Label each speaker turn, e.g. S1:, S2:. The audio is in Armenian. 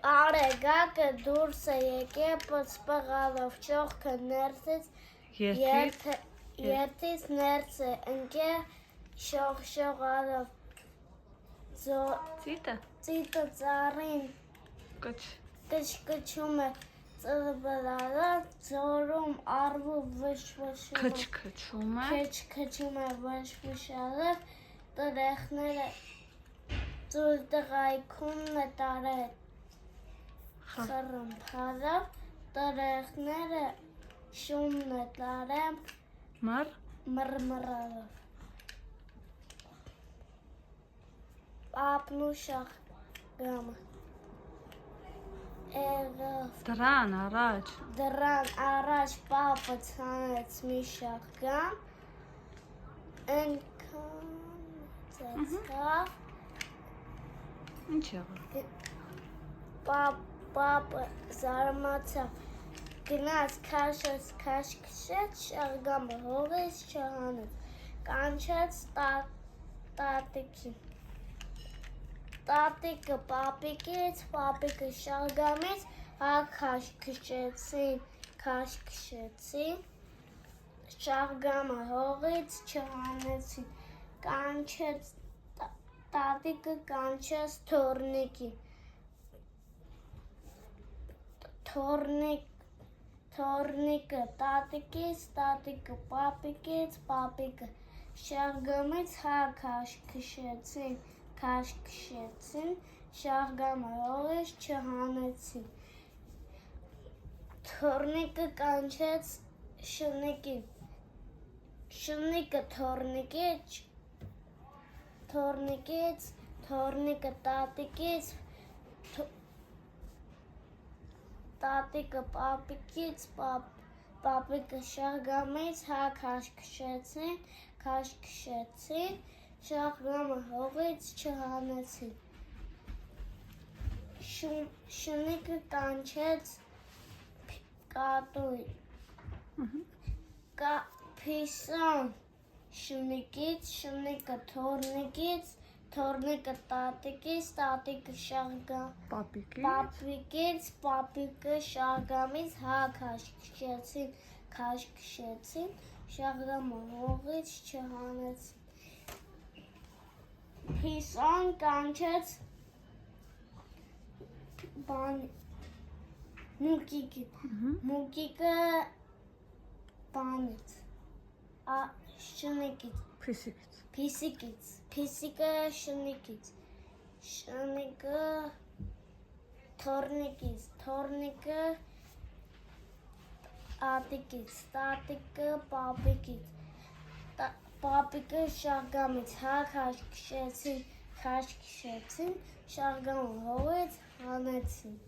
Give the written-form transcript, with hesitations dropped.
S1: Արեգակը դուրս է եկել պծպղալով ճոխքը ներսից երթից ներս է ընկել շողշողալով ծիտը ծառին կչկչում է ծրբլալով ձորում արվու վշվշում քչքչում է վշվշալով տրեխները ծուլտղայքում նտարել խռմփալով տրեխները շում նտարել մռմռալով Պապն ու շաղգամը
S2: Դրան առաջ
S1: պապը ցանեց մի շաղգամ ընկան ծեցավ
S2: Ինչ եղավ
S1: Պապը զարմացավ գնաց քաշեց քաշքշեց շաղգամը հողից չհանեց կանչեց տատիկին Տատիկը պապիկից, պապիկը շաղգամից քաշքշեցին, շաղգամը հողից չհանեցին, տատիկը կանչեց թոռնիկին, թոռնիկը տատիկից, տատիկը պապիկից, պապիկը շաղգամից քաշքշեցին, շաղգամը հողից չհանեցին, թոռնիկը կանչեց շնիկին, շնիկը թոռնիկից, թոռնիկը տատիկից, տատիկը պապիկից, պապիկը շաղգամից քաշքշեցին, շաղգամը հողից չհանեցին, շնիկը կանչեց կատուին, փիսան շնիկից, շնիկը թոռնիկից, թոռնիկը տատիկից, տատիկը պապիկից, պապիկը շաղգամից քաշքշեցին, շաղգամը հողից չհանեցին, Փիսան կանչեց մուկիկը բանից, շնիկից, փիսիկը շնիկից, շնիկը թոռնիկից, թոռնիկը տատիկից, տատիկը պապիկից, Պապիկը շաղգամից քաշքշեցին, շաղգամը հողից հանեցին